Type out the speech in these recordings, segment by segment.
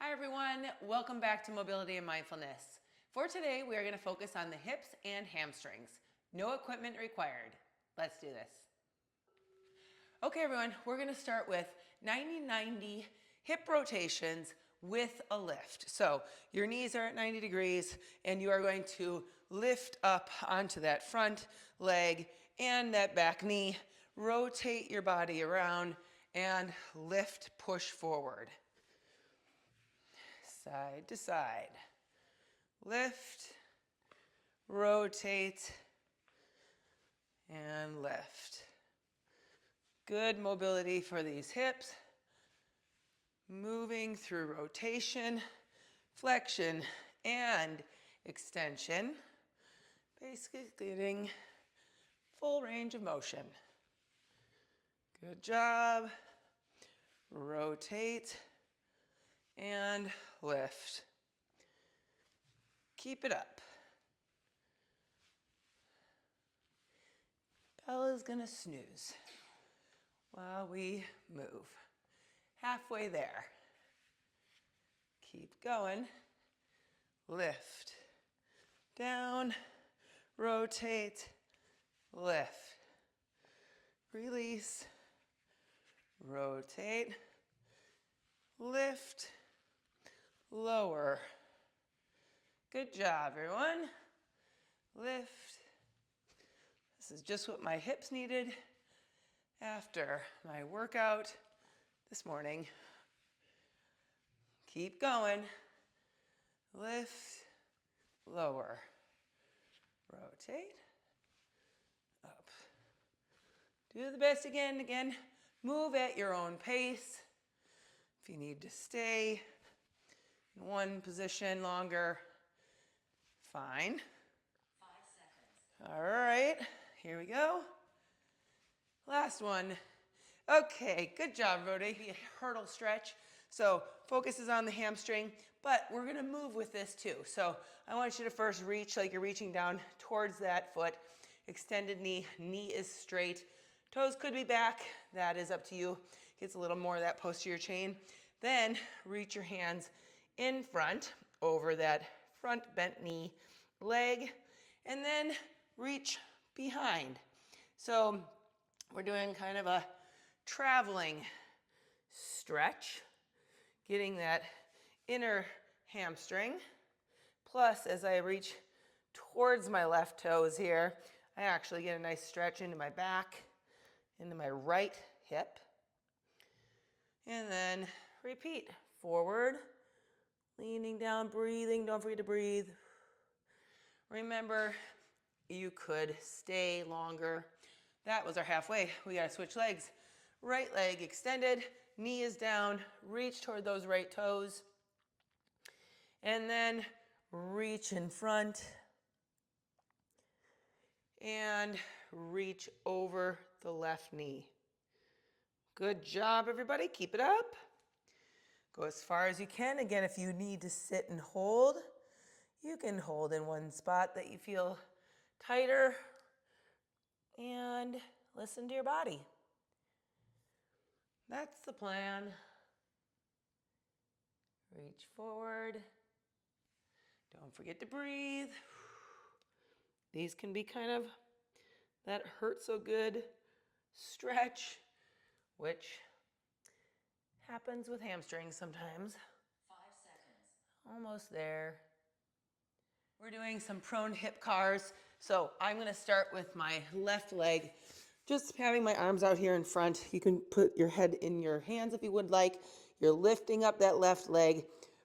Hi everyone, welcome back to Mobility and Mindfulness. For today, we are going to focus on the hips and hamstrings. No equipment required. Let's do this. Okay everyone, we're going to start with 90-90 hip rotations with a lift. So your knees are at 90 degrees and you are going to lift up onto that front leg and that back knee. Rotate your body around and lift, push forward. Side to side. Lift, rotate, and lift. Good mobility for these hips. Moving through rotation, flexion, and extension. Basically getting full range of motion. Good job. Rotate and lift. Keep it up. Bella's gonna snooze while we move. Halfway there. Keep going. Lift. Down. Rotate. Lift. Release. Rotate. Lift. Lower. Good job, everyone. Lift. This is just what my hips needed after my workout this morning. Keep going. Lift, lower. Rotate, up. Do the best again. Move at your own pace. If you need to stay in one position longer, fine. 5 seconds. All right, here we go. Last one. Okay, good job, Rhoda. Be a hurdle stretch. So focus is on the hamstring, but we're gonna move with this too. So I want you to first reach like you're reaching down towards that foot. Extended knee, knee is straight. Toes could be back, that is up to you. Gets a little more of that posterior chain. Then reach your hands in front over that front bent knee leg, and then reach behind. So we're doing kind of a traveling stretch, getting that inner hamstring. Plus, as I reach towards my left toes here, I actually get a nice stretch into my back, into my right hip. And then repeat, forward, leaning down, breathing, don't forget to breathe. Remember, you could stay longer. That was our halfway. We gotta switch legs. Right leg extended, knee is down, reach toward those right toes. And then reach in front and reach over the left knee. Good job, everybody. Keep it up. Go as far as you can. Again, if you need to sit and hold, you can hold in one spot that you feel tighter and listen to your body. That's the plan. Reach forward. Don't forget to breathe. These can be kind of that hurt so good stretch, which happens with hamstrings sometimes. 5 seconds. Almost there. We're doing some prone hip cars. So I'm gonna start with my left leg, just having my arms out here in front. You can put your head in your hands if you would like. You're lifting up that left leg,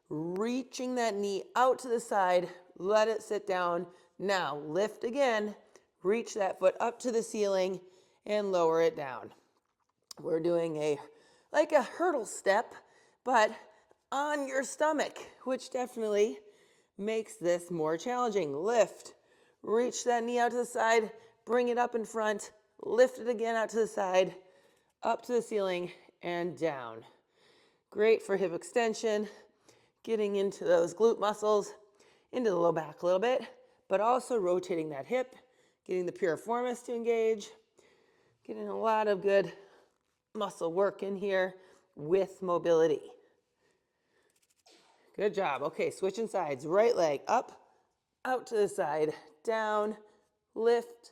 reaching that knee out to the side, let it sit down. Now lift again, reach that foot up to the ceiling and lower it down. We're doing like a hurdle step, but on your stomach, which definitely makes this more challenging. Lift, reach that knee out to the side, bring it up in front, lift it again out to the side, up to the ceiling and down. Great for hip extension, getting into those glute muscles, into the low back a little bit, but also rotating that hip, getting the piriformis to engage, getting a lot of good muscle work in here with mobility. Good job. Okay, switching sides. Right leg up, out to the side, down, lift,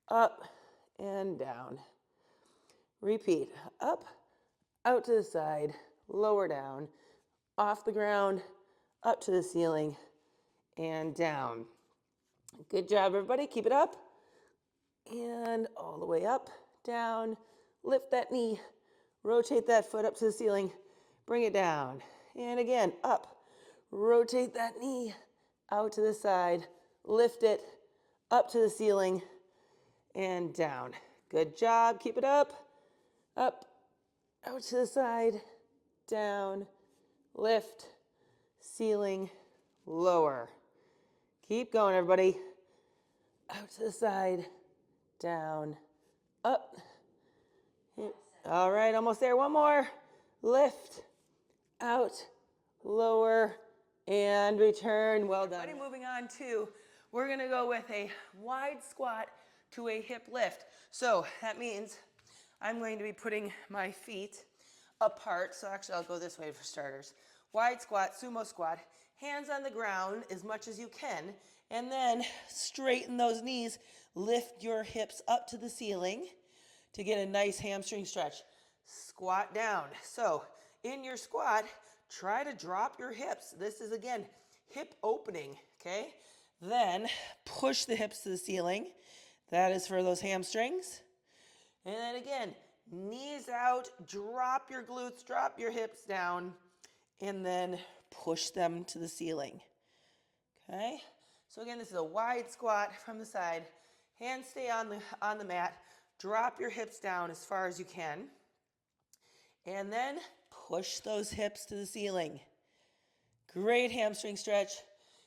up, and down. Repeat. Up, out to the side, lower down, off the ground, up to the ceiling, and down. Good job, everybody. Keep it up. And all the way up, down. Lift that knee. Rotate that foot up to the ceiling. Bring it down. And again, up. Rotate that knee out to the side. Lift it up to the ceiling and down. Good job. Keep it up. Up, out to the side, down, lift, ceiling, lower. Keep going, everybody. Out to the side, down, up. All right, almost there. One more. Lift, out, lower, and return. Well done. Everybody, moving on to, we're going to go with a wide squat to a hip lift. So that means I'm going to be putting my feet apart. So actually, I'll go this way for starters. Wide squat, sumo squat, hands on the ground as much as you can, and then straighten those knees. Lift your hips up to the ceiling to get a nice hamstring stretch. Squat down. So in your squat, try to drop your hips. This is, again, hip opening, okay? Then push the hips to the ceiling. That is for those hamstrings. And then again, knees out, drop your glutes, drop your hips down, and then push them to the ceiling. Okay? So again, this is a wide squat from the side. Hands stay on the mat. Drop your hips down as far as you can. And then push those hips to the ceiling. Great hamstring stretch.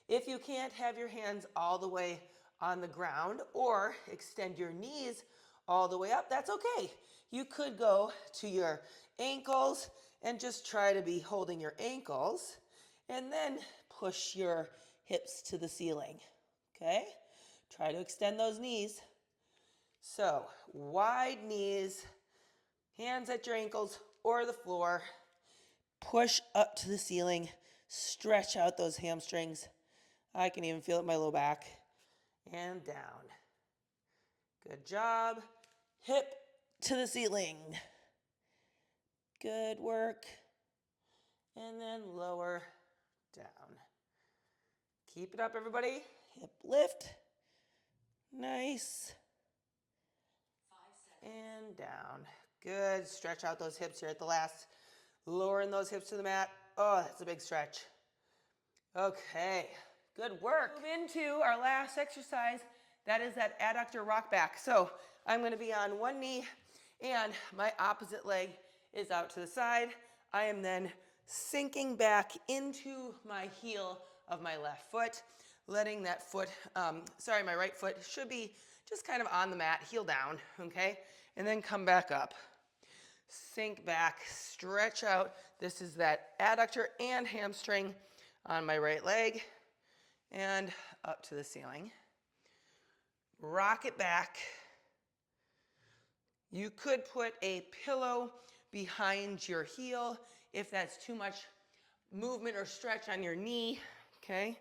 If you can't have your hands all the way on the ground or extend your knees all the way up, that's okay. You could go to your ankles and just try to be holding your ankles and then push your hips to the ceiling. Okay? Try to extend those knees. So, wide knees, hands at your ankles or the floor. Push up to the ceiling. Stretch out those hamstrings. I can even feel it in my low back. And down. Good job. Hip to the ceiling. Good work. And then lower down. Keep it up, everybody. Hip lift. Nice. 5 seconds. And down. Good. Stretch out those hips here at the last. Lowering those hips to the mat. Oh, that's a big stretch. Okay. Good work. Move into our last exercise. That is that adductor rock back. So I'm going to be on one knee and my opposite leg is out to the side. I am then sinking back into my heel of my left foot, letting that foot, my right foot should be just kind of on the mat, heel down, okay? And then come back up. Sink back, stretch out. This is that adductor and hamstring on my right leg and up to the ceiling. Rock it back. You could put a pillow behind your heel if that's too much movement or stretch on your knee, okay?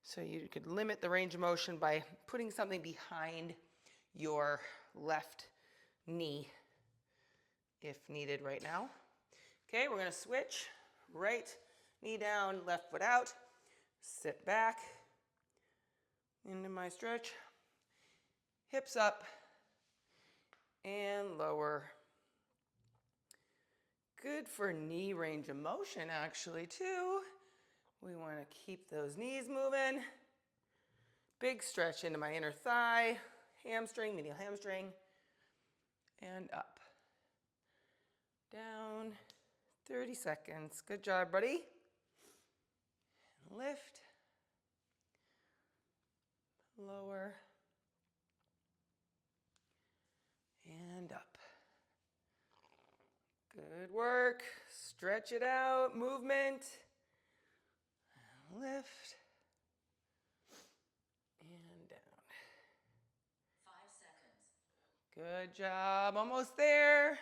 So you could limit the range of motion by putting something behind your left knee if needed right now. Okay, we're gonna switch. Right knee down, left foot out. Sit back into my stretch. Hips up and lower. Good for knee range of motion actually too. We want to keep those knees moving. Big stretch into my inner thigh, hamstring, medial hamstring, and up. Down, 30 seconds. Good job, buddy. Lift, lower, and up. Good work. Stretch it out, movement. Lift, and down. 5 seconds. Good job. Almost there.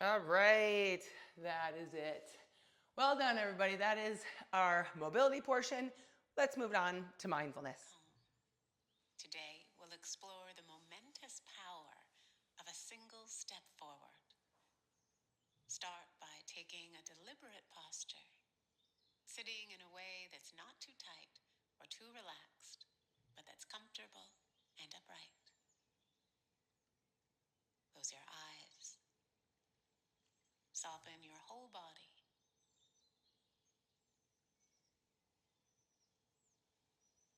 All right. That is it. Well done, everybody. That is our mobility portion. Let's move on to mindfulness. Today, we'll explore the momentous power of a single step forward. Start by taking a deliberate posture, sitting in a way that's not too tight or too relaxed, but that's comfortable and upright. Close your eyes. Soften your whole body.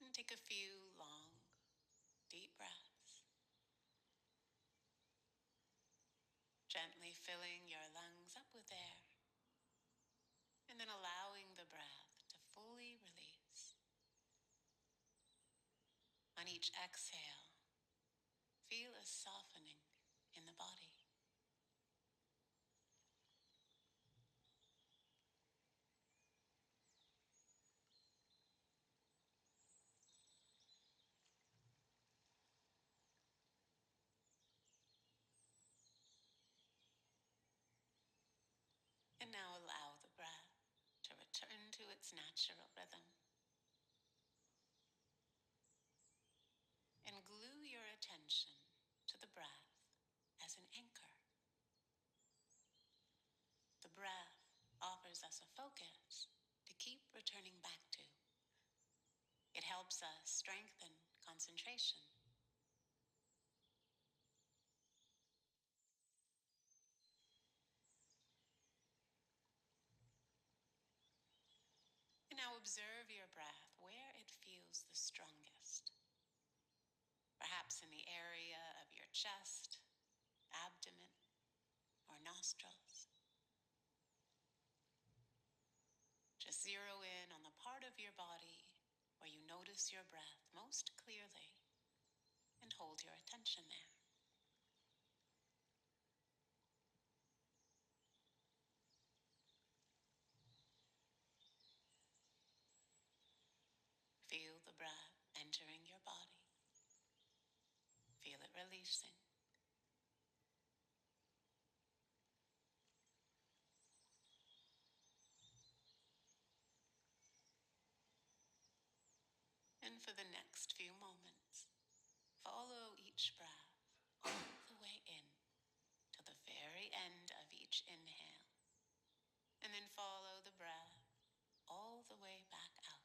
And take a few long, deep breaths. Gently filling your lungs up with air, and then allowing the breath to fully release. On each exhale, feel a softening in the body. And now allow the breath to return to its natural rhythm. And glue your attention to the breath as an anchor. The breath offers us a focus to keep returning back to. It helps us strengthen concentration. And now observe your breath where it feels the strongest. Perhaps in the area of your chest, abdomen, or nostrils. Just zero in on the part of your body where you notice your breath most clearly and hold your attention there. Feel the breath entering your body. Feel it releasing. And for the next few moments, follow each breath all the way in to the very end of each inhale. And then follow the breath all the way back out.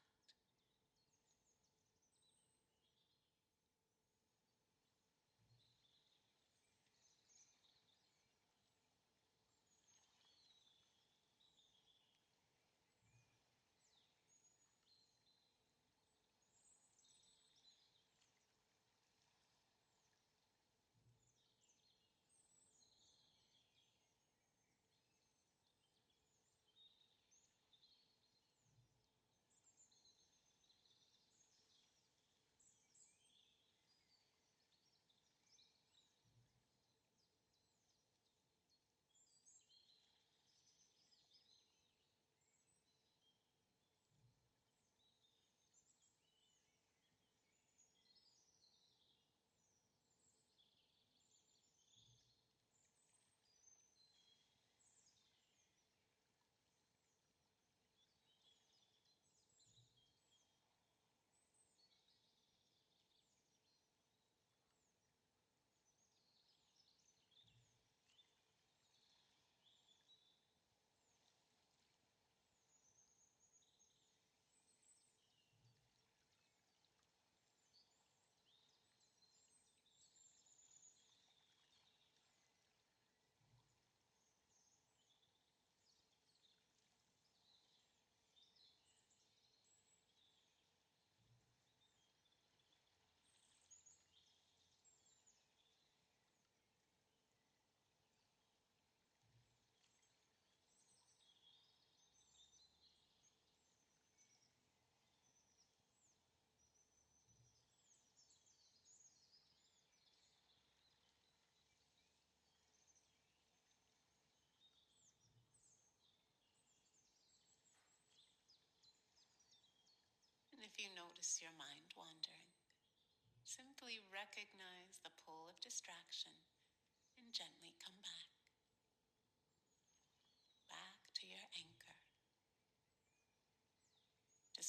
And if you notice your mind wandering, simply recognize the pull of distraction and gently come back to your anchor.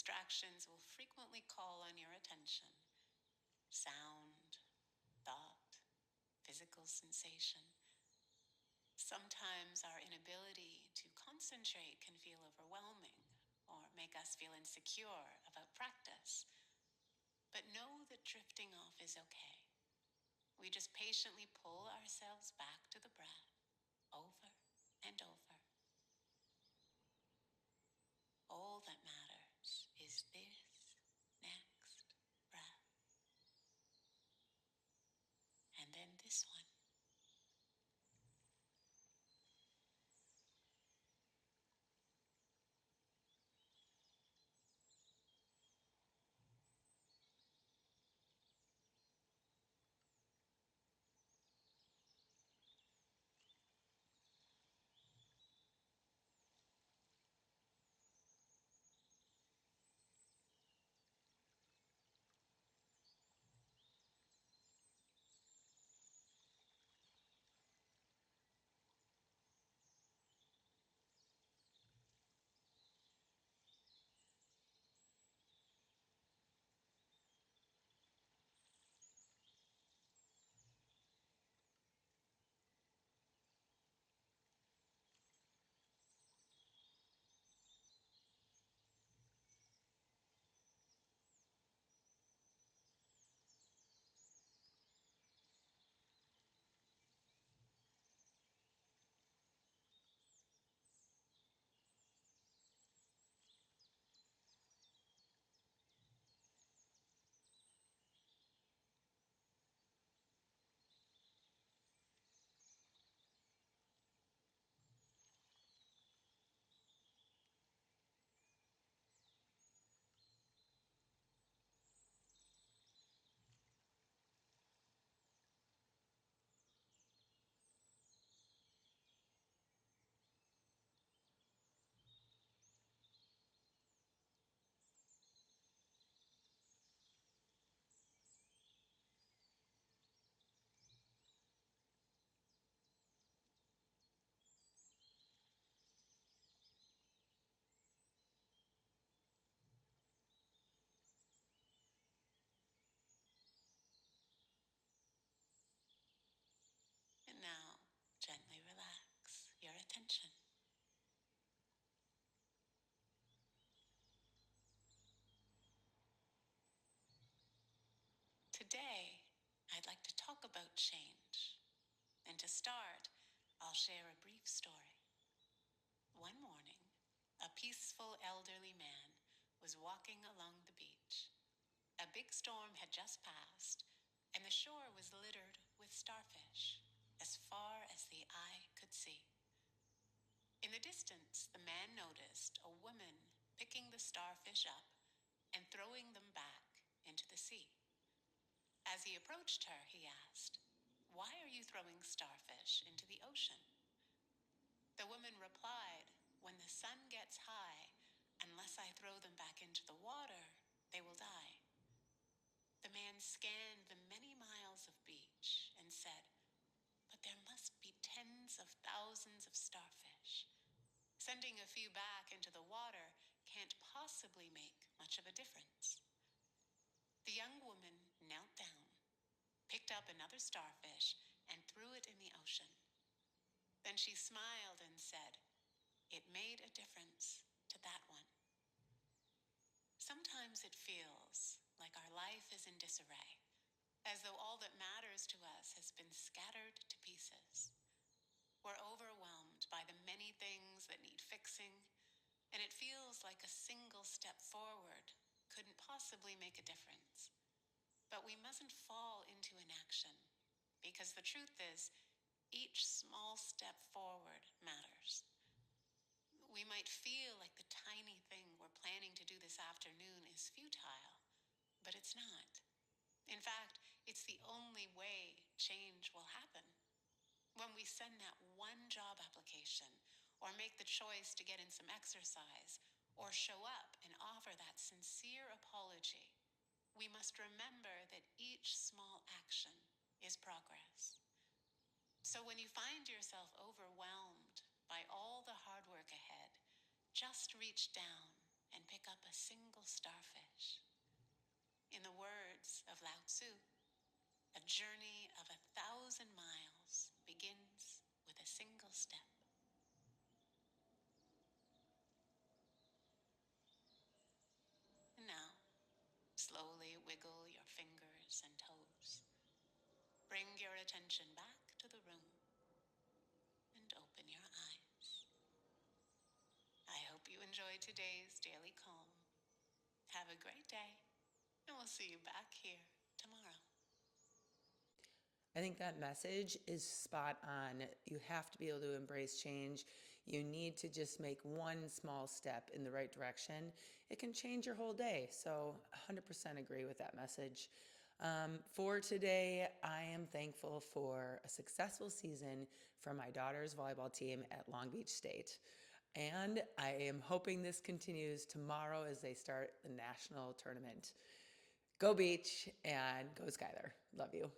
distractions will frequently call on your attention. Sound, thought, physical sensation. Sometimes our inability to concentrate can feel overwhelming or make us feel insecure about practice. But know that drifting off is okay. We just patiently pull ourselves back to the breath over and over. All that matters is this next breath, and then this one. And now, gently relax your attention. Today, I'd like to talk about change. And to start, I'll share a brief story. One morning, a peaceful elderly man was walking along the beach. A big storm had just passed, and the shore was littered with starfish, as far as the eye could see. In the distance, the man noticed a woman picking the starfish up and throwing them back into the sea. As he approached her, he asked, "Why are you throwing starfish into the ocean?" The woman replied, "When the sun gets high, unless I throw them back into the water, they will die." The man scanned the many miles of beach and said, "But there must be tens of thousands of starfish. Sending a few back into the water can't possibly make much of a difference." The young woman knelt down, picked up another starfish, and threw it in the ocean. Then she smiled and said, "It made a difference to that one." Sometimes it feels like our life is in disarray, as though all that matters to us has been scattered to pieces. We're overwhelmed by the many things that need fixing, and it feels like a single step forward couldn't possibly make a difference. But we mustn't fall into inaction, because the truth is, each small step forward matters. We might feel like the tiny thing we're planning to do this afternoon is futile, but it's not. In fact, it's the only way change will happen. When we send that one job application, or make the choice to get in some exercise, or show up and offer that sincere apology, we must remember that each small action is progress. So when you find yourself overwhelmed by all the hard work ahead, just reach down and and pick up a single starfish. In the words of Lao Tzu, a journey of 1,000 miles begins with a single step. And now, slowly wiggle your fingers and toes. Bring your attention back to the room and open your eyes. I hope you enjoyed today's Daily Calm. Have a great day, and we'll see you back here tomorrow. I think that message is spot on. You have to be able to embrace change. You need to just make one small step in the right direction. It can change your whole day. So 100% agree with that message. For today, I am thankful for a successful season for my daughter's volleyball team at Long Beach State. And I am hoping this continues tomorrow as they start the national tournament. Go Beach and go Skyler. Love you.